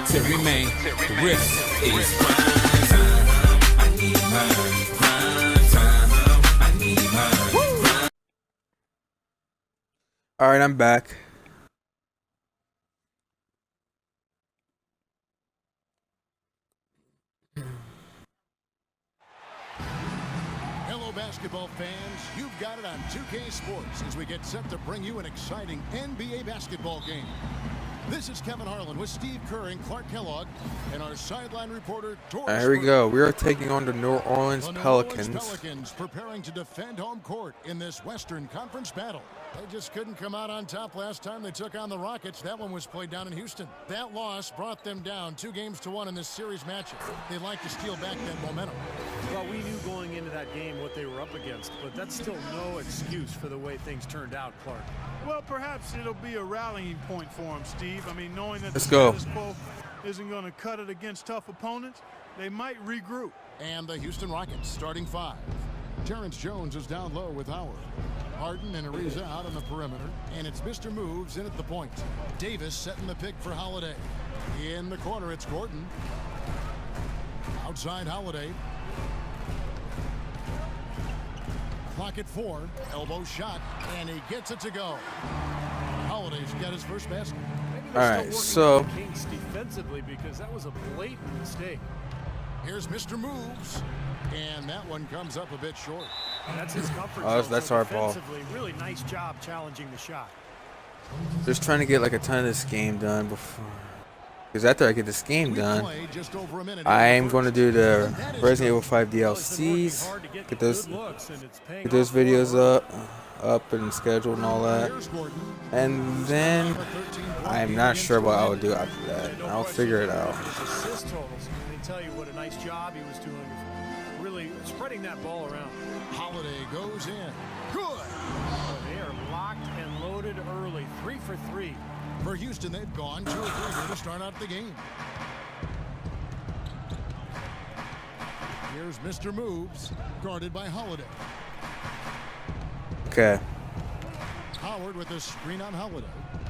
to remain. The risk is grind time. I need mine. Grind time. I need mine. All right, I'm back. Hello, basketball fans. You've got it on 2K Sports as we get set to bring you an exciting NBA basketball game. This is Kevin Harlan with Steve Kerr and Clark Kellogg and our sideline reporter, Doris. Here we go. We are taking on the New Orleans Pelicans. Pelicans preparing to defend home court in this Western Conference battle. They just couldn't come out on top last time they took on the Rockets. That one was played down in Houston. That loss brought them down 2-1 in this series matchup. They'd like to steal back that momentum. Well, we knew going into that game what they were up against, but that's still no excuse for the way things turned out, Clark. Well, perhaps it'll be a rallying point for them, Steve. I mean, knowing that Let's the go. status quo isn't going to cut it against tough opponents, they might regroup. And the Houston Rockets starting 5. Terrence Jones is down low with Howard. Harden and Ariza out on the perimeter, and it's Mr. Moves in at the point. Davis setting the pick for Holiday. In the corner, it's Gordon. Outside Holiday. Clock at 4. Elbow shot, and he gets it to go. Holiday's got his first basket. All right, so Kings defensively, because that was a blatant mistake. Here's Mr. Moves, and that one comes up a bit short. That's his comfort Oh, zone. that's So our ball. defensively, really nice job challenging the shot. just trying to get like a ton of this game done before. Because after I get this game done, I am going to do the Resident Evil 5 DLCs. Get those videos up and scheduled and all that. And then I'm not sure what I will do after that. I'll figure it out. Assist totals. They tell you what a nice job he was doing, really spreading that ball around. Holiday goes in. Good. They are locked and loaded early. 3 for 3. For Houston, they've gone 2 or 3 here to start out the game. Here's Mr. Moves, guarded by Holiday. Okay. Howard with a screen on Holiday.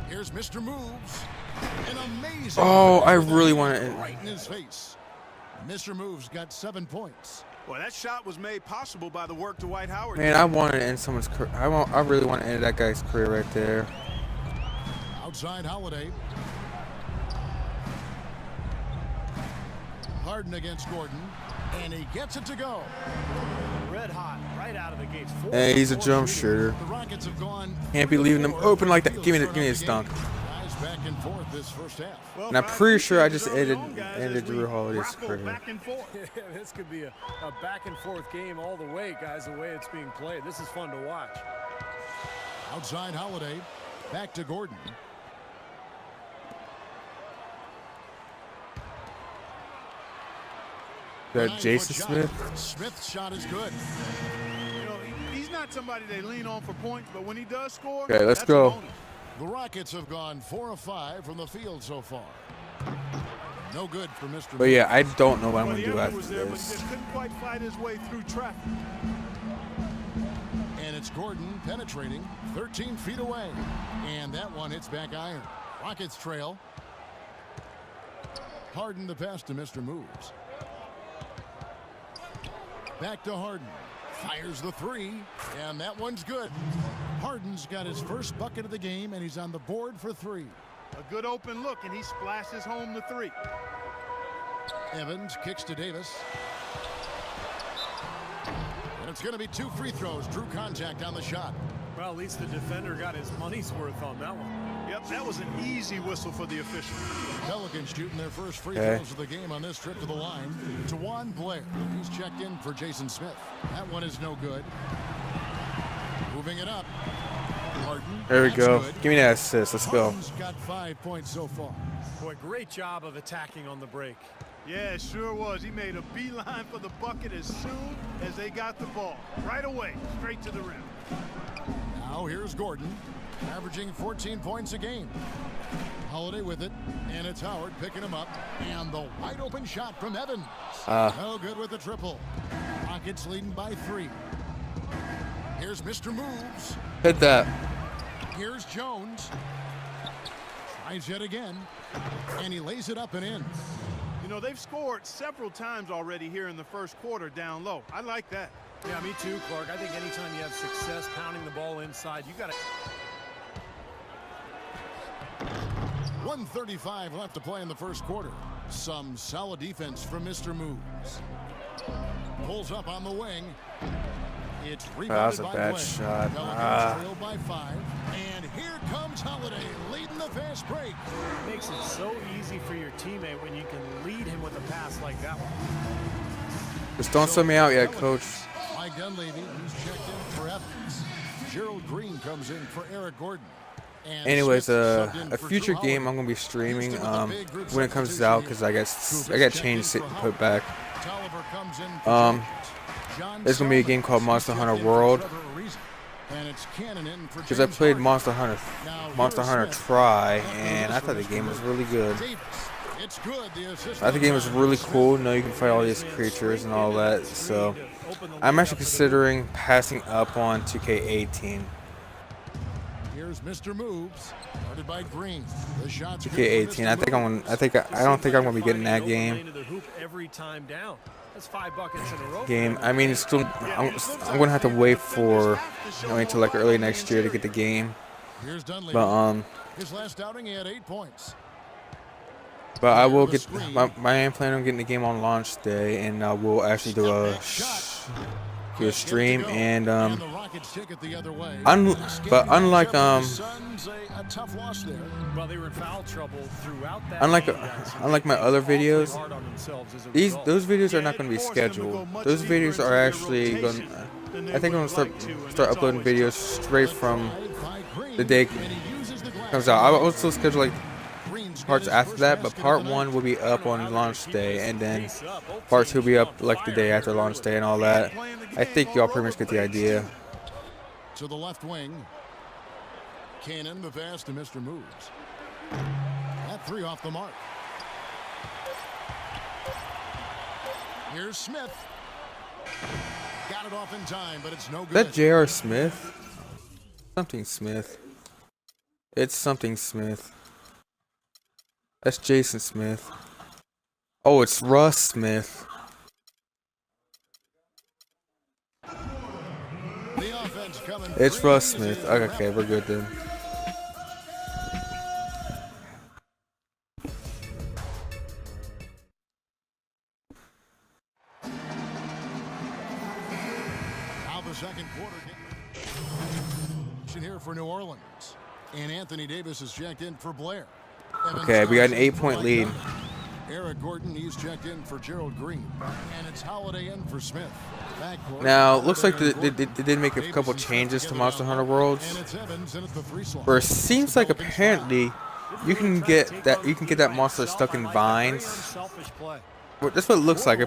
Here's Mr. Moves. An amazing. Oh, I really want to. Right in his face. Mr. Moves got 7 points. Well, that shot was made possible by the work Dwight Howard. Man, I want to end someone's career. I really want to end that guy's career right there. Outside Holiday. Harden against Gordon, and he gets it to go. Red hot right out of the gates. Hey, he's a jump shooter. The Rockets have gone. Can't be leaving them open like that. Give me a dunk. Guys back and forth this first half. Well, And I'm pretty sure I just ended Drew Holiday's career. Back and forth. This could be a back and forth game all the way, guys, the way it's being played. This is fun to watch. Outside Holiday, back to Gordon. That Jason Smith. Smith's shot is good. You know, he's not somebody they lean on for points, but when he does score, Okay, let's that's go. a bonus. The Rockets have gone 4 of 5 from the field so far. No good for Mr. But yeah, I don't know what I'm Well, going to the do effort after was there, but he this. just couldn't quite fight his way through traffic. And it's Gordon penetrating 13 feet away. And that one hits back iron. Rockets trail. Harden the pass to Mr. Moves. Back to Harden. Fires the 3. And that one's good. Harden's got his first bucket of the game, and he's on the board for 3. A good open look, and he splashes home the 3. Evans kicks to Davis. And it's going to be 2 free throws. Drew contact on the shot. Well, at least the defender got his money's worth on that one. Yep, that was an easy whistle for the official. Pelicans shooting their first free Okay. throws of the game on this trip to the line. Tawan Blair. He's checked in for Jason Smith. That one is no good. Moving it up. Harden. There we That's go. good. Give me that assist. Let's go. Harden's got 5 points so far. Boy, great job of attacking on the break. Yeah, it sure was. He made a beeline for the bucket as soon as they got the ball. Right away, straight to the rim. Now here's Gordon, averaging 14 points a game. Holiday with it, and it's Howard picking him up. And the wide open shot from Evans. No good with the triple. Rockets leading by 3. Here's Mr. Moves. Hit that. Here's Jones. Tries yet again. And he lays it up and in. You know, they've scored several times already here in the first quarter down low. I like that. Yeah, me too, Clark. I think anytime you have success pounding the ball inside, you got to... 1:35 left to play in the first quarter. Some solid defense from Mr. Moves. Pulls up on the wing. It's That rebounded was a by bad Blair. shot. Pelicans trail by 5. And here comes Holiday leading the fast break. It makes it so easy for your teammate when you can lead him with a pass like that one. Just don't sub me out yet, coach. Mike Dunleavy, he's checked in for Evans. Gerald Green comes in for Eric Gordon. And Anyways, Smith subbed in a for future Drew game Holiday. I'm gonna be streaming Houston with a big group when it comes substitution out here. because I got Kubas changed checked in and for put back. Tolliver comes in for Um, Jones. John there's gonna be a Solomon game called Monster checked Hunter in for World. Trevor Ariza. And it's Cannon in for Because I James played Harden. Monster Hunter Try, and I thought the game was really good. Davis. It's good. The assist I thought the game was on really Smith. cool. Know you can fight all these creatures and all that. So I'm actually considering passing up on 2K18. Here's Mr. Moves, guarded by Green. The shot's good for 2K18. I Mr. think I'm. Moves. I don't think I'm gonna be getting that game. Into the hoop every time down. That's 5 buckets in a row. Game. I mean, it's still. I'm gonna have to wait for until like early next year to get the game. Here's Dunleavy. But His last outing, he had 8 points. But I will get. I am planning on getting the game on launch day, and we'll actually do a stream and the Rockets take it the other way. But unlike The Suns, a tough loss there. Well, they were in foul trouble throughout that unlike game, guys. unlike my other videos, Hard on themselves as a these result. those videos are not going to be scheduled. Those videos are actually going. I think I'm gonna start uploading videos straight from By Green, the day and he uses the glass. comes out. I will still schedule like Green's got parts his after first that, but basket part of the night. 1 will be up on launch day, and then part 2 will be up like the day after launch day and all that. I think y'all pretty much get the idea. To the left wing. Cannon, the pass to Mr. Moves. That 3 off the mark. Here's Smith. Got it off in time, but it's no Is good. that J.R. Smith? Something Smith. It's something Smith. That's Jason Smith. Oh, it's Russ Smith. The offense coming It's free Russ is Smith. in. Okay, we're good then. Now the second quarter. Here for New Orleans. And Anthony Davis is checked in for Blair. Evan Okay, we got an Johnson 8-point for lead. Mike Dunn. Eric Gordon, he's checked in for Gerald Green. And it's Holiday in for Smith. Backcourt, Now, it looks like Holiday they and Gordon. did make a Davis couple and Smith changes to together Monster down Hunter low. Worlds. And it's Evans in at the 3 slot. Where it seems like apparently you can get that monster stuck in vines. Selfish play. Well, that's what it looks like.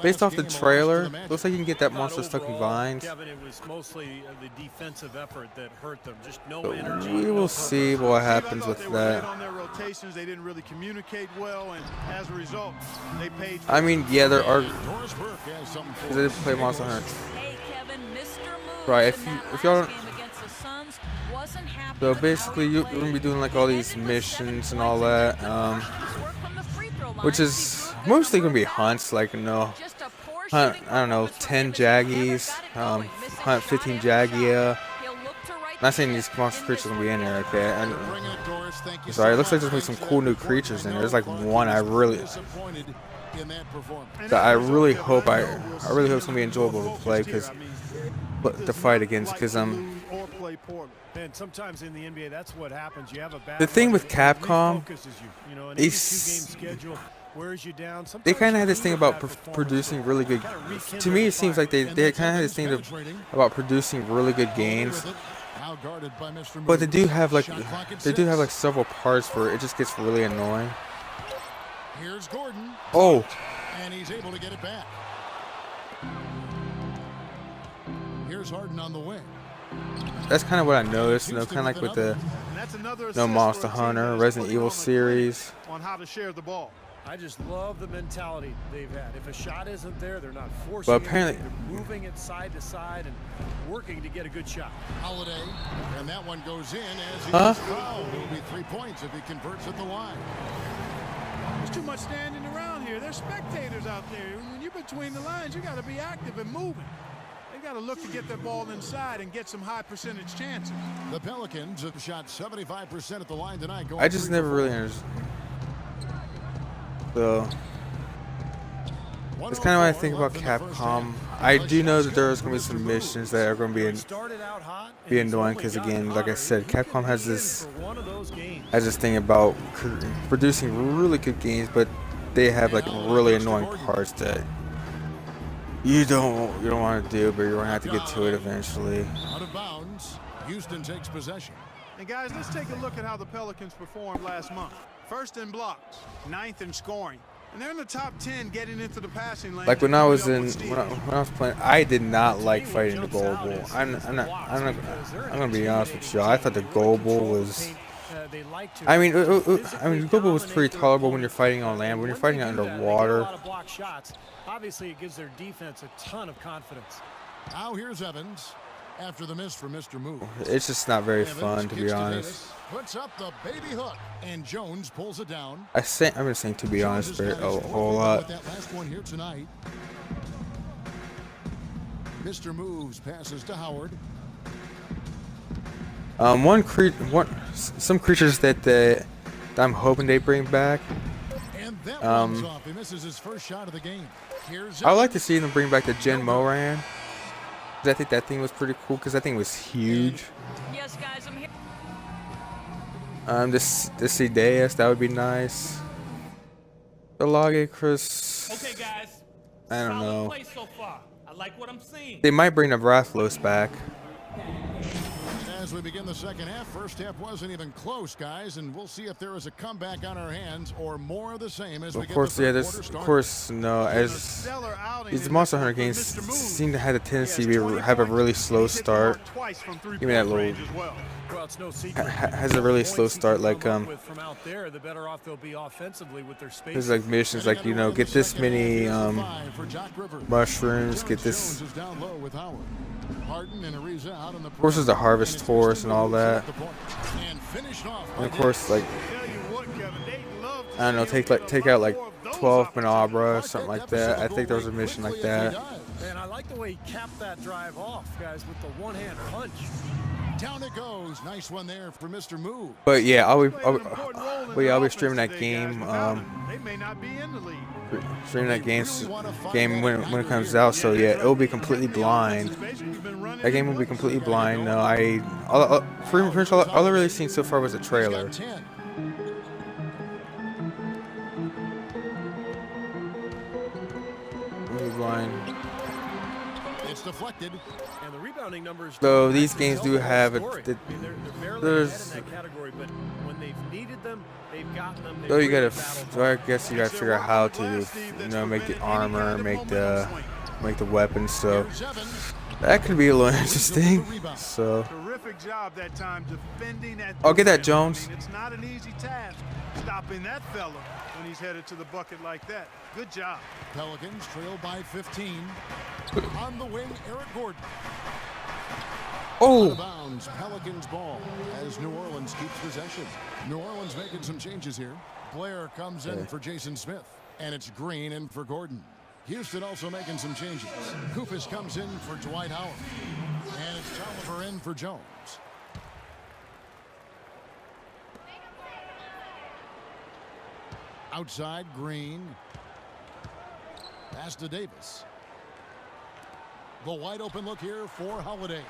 Based off the trailer, looks like you can get that But monster stuck in overall, vines. Kevin, it was mostly the defensive effort that hurt them. Just no But energy. we no will purpose. see what happens I thought with they were late that. on their rotations. They didn't really communicate well, and as a result, they paid. I mean, yeah, there are. Doris Burke has something for Because they didn't play Monster Hunter. Hey Kevin, Mr. Moves Right, in if that y'all last don't- game against the Suns wasn't happy So with basically, how he you're played. gonna be doing like all these Ended with 7 missions and all points that, and nice work from the free throw line. which He is broke mostly that gonna be first hunts, like Just a poor hunt. shooting I don't know, performance from 10 Davis. Never Jaggies, got it going. Missing hunt shot 15 after shot. Jaggia. He'll look to right Not saying the these ship monster in creatures this will be in there, one. okay? And Bring it, Doris. Thank you sorry, it so looks like much. there's gonna be some Thanks, cool new Clark. creatures in there. There's I like know one I Clark really, was disappointed in that performance. that I really hope I really hope it's gonna be enjoyable to play because to fight against because or play poorly. And sometimes in the NBA, that's what happens. You have a bad The thing run, with it Capcom, refocuses you. You know, an they 82-game schedule wears you down. they Sometimes kind of had this you thing need about that performance producing really good. kinda rekindle To me, the it seems fire. like they kind of had this thing about producing really good games. Now guarded by Mr. But they do Moves. have like Shot clock at they do have 6. like several parts where it just gets really annoying. Here's Gordon, Oh, and he's able to get it back. Here's Harden on the wing. that's kind of what I noticed. You know, kind of like with the And that's another No assist Monster for a team Hunter, that is Resident putting Evil on the series. on how to share the ball. I just love the mentality they've had. If a shot isn't there, they're not forcing But it. apparently- They're moving it side to side and working to get a good shot. Holiday, and that one goes in as he Huh? is fouled. It'll be 3 points if he converts at the line. There's too much standing around here. There's spectators out there. When you're between the lines, you got to be active and moving. They got to look to get that ball inside and get some high percentage chances. The Pelicans have shot 75% at the line tonight. Going I just 3 never for really 4. understood. So it's kind of when I think about Capcom. I do know that there's going to be some missions that are going to Started out hot and be it's annoying only because, gotten again, like I hotter. said, You could Capcom has be in this for one of those games. thing about producing really good games, but they have like really annoying parts that you don't want to do, but you're going to have to get to it eventually. Out of bounds. Houston takes possession. And guys, let's take a look at how the Pelicans performed last month. First in blocks, 9th in scoring. And they're in the top 10 getting into the passing lane. Like when I was Keeping in up with when I was playing, I did not like To me, fighting the what goal jumps ball. out is I'm the not. blocks I'm because they're gonna be honest with you. I thought the intimidating. goal They ball really was. control the paint. They like to I mean, physically the goal ball was pretty dominate their tolerable when you're opponent. fighting on land. When you're When fighting they do that, they get underwater, a lot of block shots. Obviously, it gives their defense a ton of confidence. Now here's Evans. After the miss from Mr. Move. it's just not very Evans fun, to be kicks honest. Davis, puts up the baby hook, and Jones pulls it down. I've been saying, to be honest, Jones has a got his whole fourth lot. with that last one here tonight. Mr. Moves passes to Howard. Some creatures that I'm hoping they bring back. And that one's off. He misses his first shot of the game. Here's I would like to see them bring back the Jin Moran. 'Cause I think that thing was pretty cool. Because that thing was huge. Yes, guys, I'm here. This Deus, that would be nice. The Logge Chris. Okay, guys. I don't Solid know. play so far. I like what I'm seeing. They might bring the Rathlos back. As we begin the second half, first half wasn't even close, guys, and we'll see if there is a comeback on our hands or more of the same as we Of get course, the yeah. third This, quarter of started. course, no. A As stellar outing these in Monster this Hunter one games from Mr. Moves. seem to have a tendency He has to 20 have a really points. slow He's hit the mark start. twice from Give me that three-point little- range as well. Well, it's no secret. has a really slow start, like, With from out there, the better off they'll be offensively with their space. There's like missions like, you know, get this many mushrooms, get this. Jones is down low with Howard. Harden and Ariza out on the Of course, there's the Harvest and it's Taurus Mr. and all Moves that. at the point. And finished off And by of course, like, Tell you what, Kevin, they'd love to I don't know, see him get take a out lot like more of those 12 opportunities. Manabra, something like that. I think there was a mission like that. And I like the way he capped that drive off, guys, with the one-hand punch. Down it goes. Nice one there for Mr. Move. But yeah, I'll be I'll streaming that game. They may not be in the league. Streaming that game when it comes out. So yeah, it'll be completely blind. That game will be completely blind. No, pretty much all I've really seen so far was a trailer. He's got 10. Completely blind. It's deflected. And the rebounding numbers. So don't these actually games tell do the whole have story. it. I mean, they're barely There's. ahead in that category, but when they've needed them, they've gotten them. So you gotta. So I guess you gotta figure out how to, you know, make the armor, make the weapons. So Here's Evans. that could be a little interesting. So. Terrific job that time defending at I'll get that, rim. Jones. I mean, it's not an easy task stopping that fella when he's headed to the bucket like that. Good job. Pelicans trail by 15. On the wing, Eric Gordon. Out of Oh, bounds, Pelicans ball as New Orleans keeps possession. New Orleans making some changes here. Blair comes in for Jason Smith, and it's Green in for Gordon. Houston also making some changes. Kufis comes in for Dwight Howard, and it's Tolliver in for Jones. Outside, Green. Pass to Davis. The wide open look here for Holiday.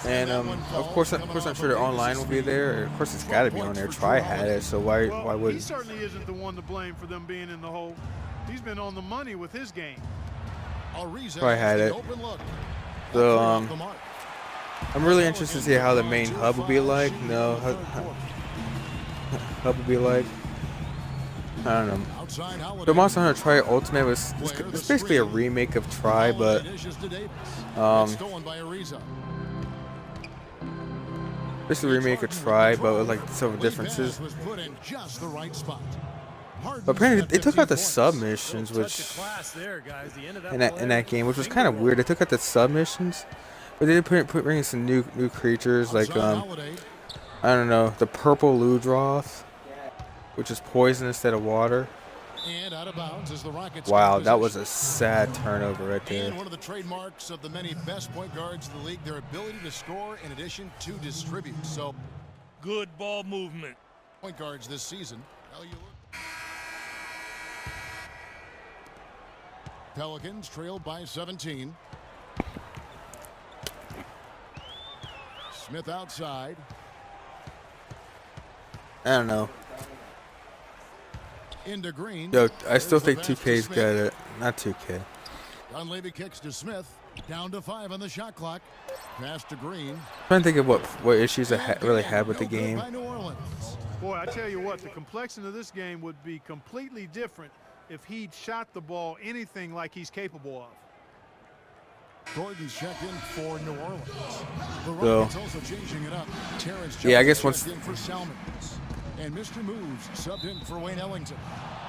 and that one of falls course, coming I'm off sure the Davis's online will be feet. there. Of course, it's got to be on there. Try had it, so why Well, would? he certainly isn't the one to blame for them being in the hole. He's been on the money with his game. Ariza Probably had has it. the open look. So, Off the mark. I'm really interested to see how the main hub will be like. No, hub will be like. I don't know. Outside Holiday. The Monster Hunter Tri Ultimate was it's basically a remake of Tri, but Dishes to Davis. um, Stolen by Ariza. basically a remake of Tri, but with like some Lee differences. Bennis was put in just the right spot. But apparently they took out the submissions, Touch which of class there, guys. The end of that in play, that game, which was kind of weird. They took out the submissions, but they did bring in some new creatures like I don't know, the purple Ludroth, which is poison instead of water. And out of bounds as the Rockets. Wow, that was a sad turnover right there. And one of the trademarks of the many best point guards in the league, their ability to score in addition to distribute. So, Good ball movement. point guards this season. Pelicans trailed by 17. Smith outside. I don't know. Into Green. Yo, I still There's think the pass to 2K's Smith. got it. Not 2K. Dunleavy kicks to Smith. Down to 5 on the shot clock. Pass to Green. I'm trying to think of what issues I really had with the No good game. by New Orleans. Boy, I tell you what, the complexion of this game would be completely different if he'd shot the ball anything like he's capable of. Gordon's checked in for New Orleans. The So- Rockets also changing it up. Terrence Yeah, I Jones guess once- checked in for Salmons. And Mr. Moves subbed in for Wayne Ellington.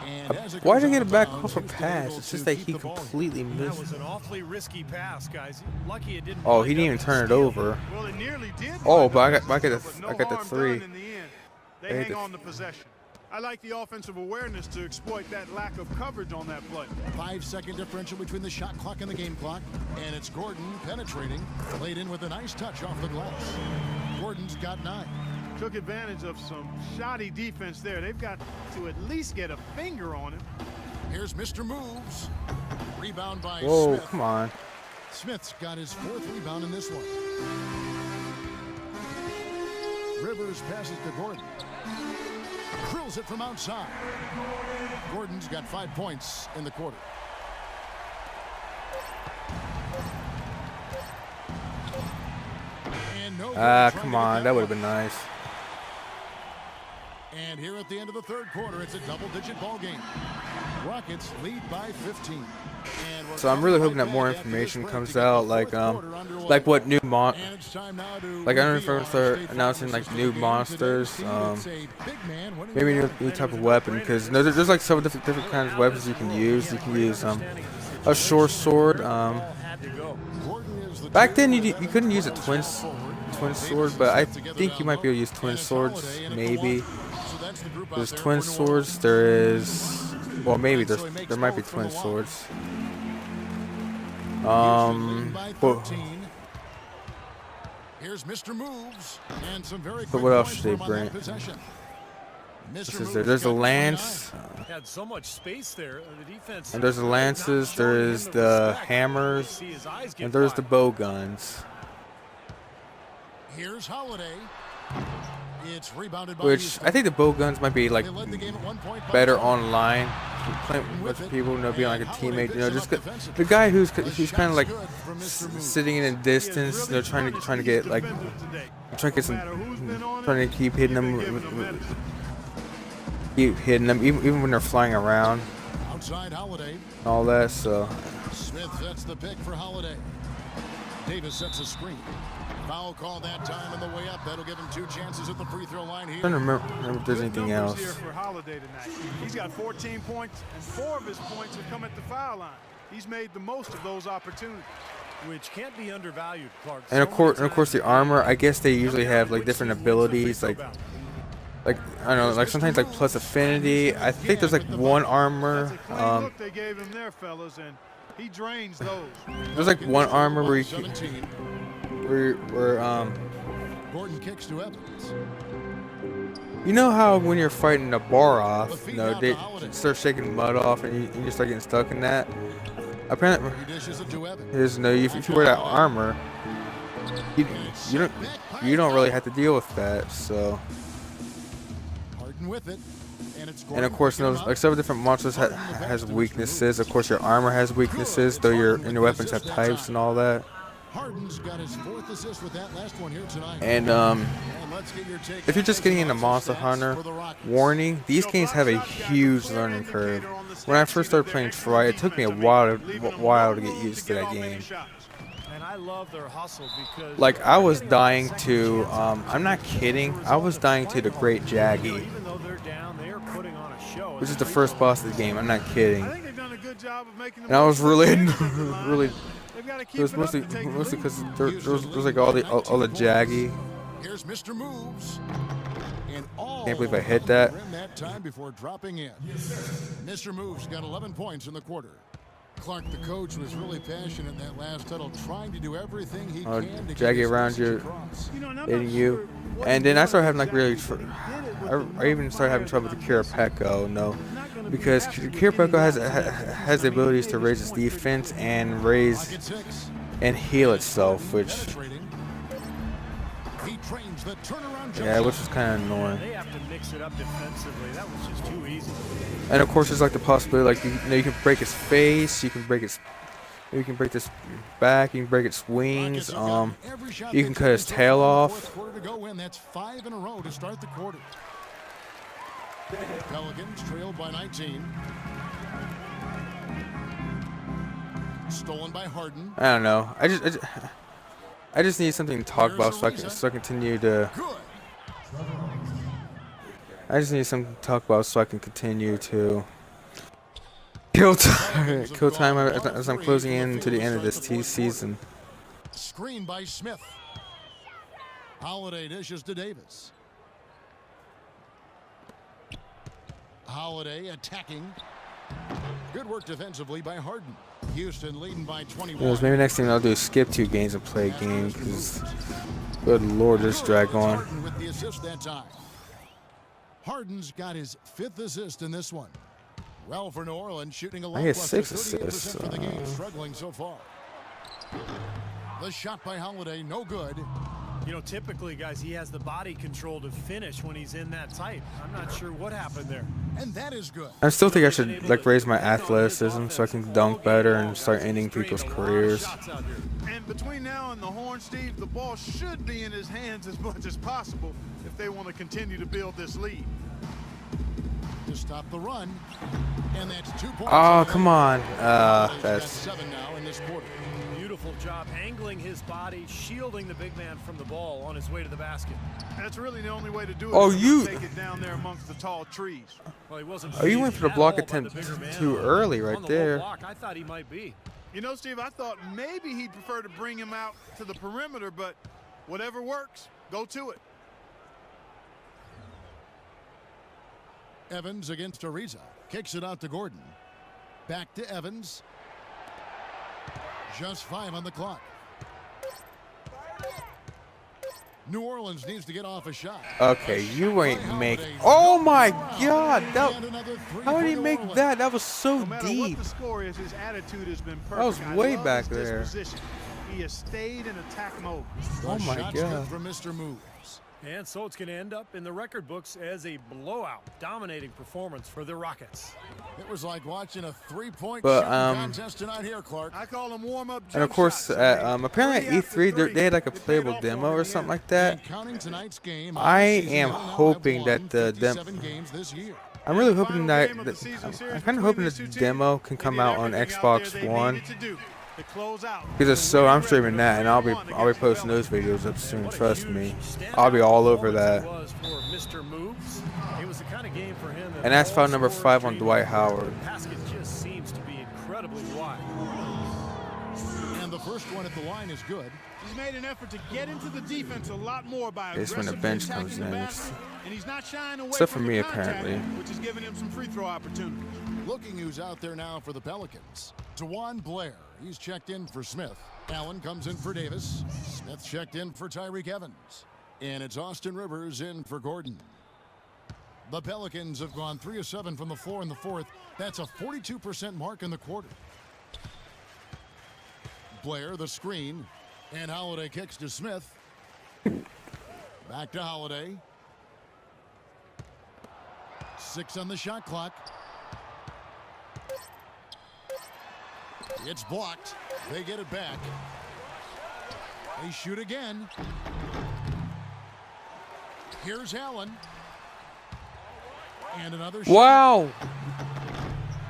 And as it Why goes did he get out it back of off bounds, a Houston pass? able It's just to that keep he the ball. completely That missed. was an awfully risky pass, guys. Lucky it didn't. Oh, wind he didn't up even in a turn it steal. over. Well, it nearly did. Oh, wind but up I in got- a I got steal, the- but I no got the harm three. done in the end. I They had hang the- on the possession. I like the offensive awareness to exploit that lack of coverage on that play. 5-second differential between the shot clock and the game clock. And it's Gordon penetrating. Played in with a nice touch off the glass. Gordon's got 9. Took advantage of some shoddy defense there. They've got to at least get a finger on him. Here's Mr. Moves. Rebound by Whoa, Smith. come on. Smith's got his 4th rebound in this one. Rivers passes to Gordon. Drills it from outside. Gordon's got 5 points in the quarter. And no good trying Come to on. get That would have one. been nice. And here at the end of the 3rd quarter, it's a double-digit ball game. Rockets lead by 15. And we're So I'm really coming hoping that right more back after this information break comes to get the out, 4th quarter like underway. what new And it's time now to like I don't know if reveal we're our gonna start state announcing finalists like for new the game monsters, today. It's a big man winning maybe the new, game. type of weapon because there's like several different kinds of weapons you can use. You can use a short sword. Had to go. Gordon is the Back then true you couldn't use a twin forward. sword, but I Together think you might be able to use twin and it's swords. Holiday and Maybe So that's the group out there's there twin for New swords. Orleans. There is, well, maybe So he makes there might be both from twin the line. swords. Houston leading by Well, 13. Here's Mr. Moves and some very So quick what else points should they from on that bring? possession. this Mr. is Moves there's a got 29. lance, Had so much space there. The defense. and there's the not lances. showing There him is the the respect. hammers, See his eyes get and there's the wide. bow guns. Here's Holiday. It's rebounded by Which Houston. I think the bow guns might be like They led the game at one point by better 10. online. Playing with With it, people, being like a and teammate. Holiday Just picks him up defensively. the guy who's The kind of like shot's good from Mr. Moves. sitting in a He has distance. really Trying punished to these get like defenders today. trying to get some, No matter who's been on trying it, to keep hitting you've them, been giving them medicine. keep hitting them, even when they're flying around, Outside Holiday. and all that. So Smith sets the pick for Holiday. Davis sets a screen. Foul call that time on the way up. That'll give him 2 chances at the free throw line here. I'm trying to remember if there's Good anything numbers else. here for Holiday tonight. He's got 14 points, and 4 of his points have come at the foul line. He's made the most of those opportunities. Which can't be undervalued, Clark. And of So course, many the times armor. I guess they usually have like which different team wins the free abilities, throw like battle. I don't know, like sometimes like plus affinity. I think there's like one armor. That's a clean look they gave him there, fellas, and he drains those. There's like one armor where you can, 17. where Gordon kicks to Evans. you know how when you're fighting a bar off, they start shaking mud off and you just start getting stuck in that. Apparently, He dishes it to Evans. there's no if you wear that armor, you don't really have to deal with that. So, Harden with it. And it's and Gordon of course, picking those him like up. several different monsters has weaknesses. Of course, your armor has weaknesses, though your weapons have types and all that. Harden's got his 4th assist with that last one here tonight. And And let's get your take if you're on just getting into those Monster stats Hunter, for the Rockets. warning, these games have a huge learning curve. When I first started playing Troy, it took me a while to get used to that game. And I love their hustle because Like I was dying to, I'm not kidding, I was dying to the Great Jaggy. even though they're down, they are putting on a show. which is the first boss of the game. I'm not kidding. I think they've done a good job of making And I was really, really. They've got to It keep was it up mostly to take the mostly lead. because there was like all the jaggy. Here's Mr. Moves. And all Can't believe I hit that. rim that time before dropping in. Mr. Moves got 11 points in the quarter. Clark, the coach, was really passionate in that last huddle, trying to do everything he Oh, can to jaggy get his around message you. across. You know, and I'm Hitting not you. sure what And he then I did started having like exactly, really. but he did it with I even started having trouble with the Kirapeko. No, because Kirapeko has the abilities to raise its defense and raise Pocket 6. and heal itself, which Penetrating. He trains the turnaround jump yeah, shot. which is kind of annoying. They have to mix it up defensively. That was just too easy. And of course, there's like the possibility, like you can break its face, you can break its this back, you can break its wings, Rockets have gotten every shot you they can took cut his until tail the off. fourth quarter to go in. That's 5 in a row to start the quarter. Pelicans trailed by 19. Stolen by Harden. I don't know. I just need something to talk about so I continue to. Good. I just need something to talk about so I can continue to kill time as I'm closing in to the end of this season. Screen by Smith. Holiday dishes to Davis. Holiday attacking. Good work defensively by Harden. Houston leading by 21. Maybe next thing I'll do is skip 2 games and play a game because, good lord, this drag on. Harden with the assist that time. Harden's got his 5th assist in this one. Well for New Orleans, shooting a I get lackluster 6 38% assists. for the game, struggling so far. The shot by Holiday, no good. You know, typically, guys, he has the body control to finish when he's in that tight. I'm not sure what happened there. And that is good. I still think I should like raise my athleticism so I can dunk better and start ending people's careers. And between now and the horn, Steve, the ball should be in his hands as much as possible if they want to continue to build this lead. To stop the run. And that's 2 points. Oh, come on. He's got That's 7 now in this quarter. Beautiful job angling his body, shielding the big man from the ball on his way to the basket. That's really the only way to do it. Oh, is to you- take it down there amongst the tall trees. Well, he wasn't Oh, you went for the fazed block at all by attempt the bigger man too on- early right on the low there. block. I thought he might be. You know, Steve, I thought maybe he'd prefer to bring him out to the perimeter, but whatever works, go to it. Evans against Ariza. Kicks it out to Gordon. Back to Evans. Just 5 on the clock. New Orleans needs to get off a shot. okay. You ain't make. Oh my God! That, And another 3 how for did he New make Orleans. that? That was so No matter deep. what the score is, his attitude has been perfect. That was I way love back his there. disposition. He has stayed in attack mode. The Oh my shot's good God. from Mr. Moves. And so it's going to end up in the record books as a blowout, dominating performance for the Rockets. It was like watching a 3-point But, shooting um, contest tonight here, Clark. I call them warm-up And of jump course, shots. apparently at Three E3 after they had like a three. It paid playable off demo for him or in the something end. like that. And counting tonight's game, I the season, am Illinois have hoping won that the 57 games this year. I'm really hoping Final that game of the season series I'm kind of hoping between the these two demo teams. can They come did out on everything out Xbox there they One. needed to do to close out. Because so I'm streaming that, and I'll be posting those videos up soon. Trust me, I'll be all over that. Was for Mr. Moves. It was the kind of game for him. And that's foul number 5 on Dwight Howard. The basket just seems to be incredibly wide. And the first one at the line is good. He's made an effort to get into the defense a lot more by It's when the aggressively bench attacking comes the next. basket, and he's not shying away Except from for the me, contact, apparently. which is giving him some free throw opportunities. Looking who's out there now for the Pelicans. DeJuan Blair. He's checked in for Smith. Allen comes in for Davis. Smith checked in for Tyreek Evans. And it's Austin Rivers in for Gordon. The Pelicans have gone 3 of 7 from the floor in the fourth. That's a 42% mark in the quarter. Blair, the screen. And Holiday kicks to Smith. Back to Holiday. 6 on the shot clock. It's blocked. They get it back. They shoot again. Here's Allen. And another shot. Wow!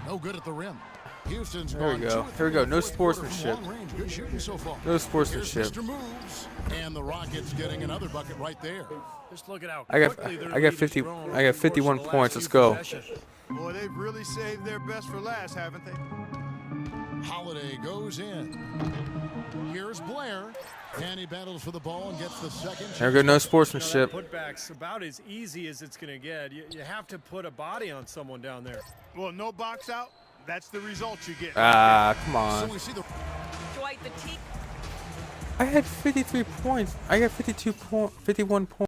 No good at the rim. Houston's There we gone go. 2 of Here we 3 go. in No the fourth quarter from sportsmanship. long range. Good shooting so far. No Here's sportsmanship. Mr. Moves. And the Rockets getting another bucket right there. Just look at how I got quickly their I lead got has 50 grown I over got the course of 51 the last points. few Let's go. possessions. Boy, they've really saved their best for last, haven't they? Holiday goes in. Here's Blair. And he battles for the ball and gets the second. There go no sportsmanship. Putback's about as easy as it's going to get. You have to put a body on someone down there. Well, no box out. That's the result you get. Ah, come So on. we see the Dwight, the T I had 53 points. I got 51 points.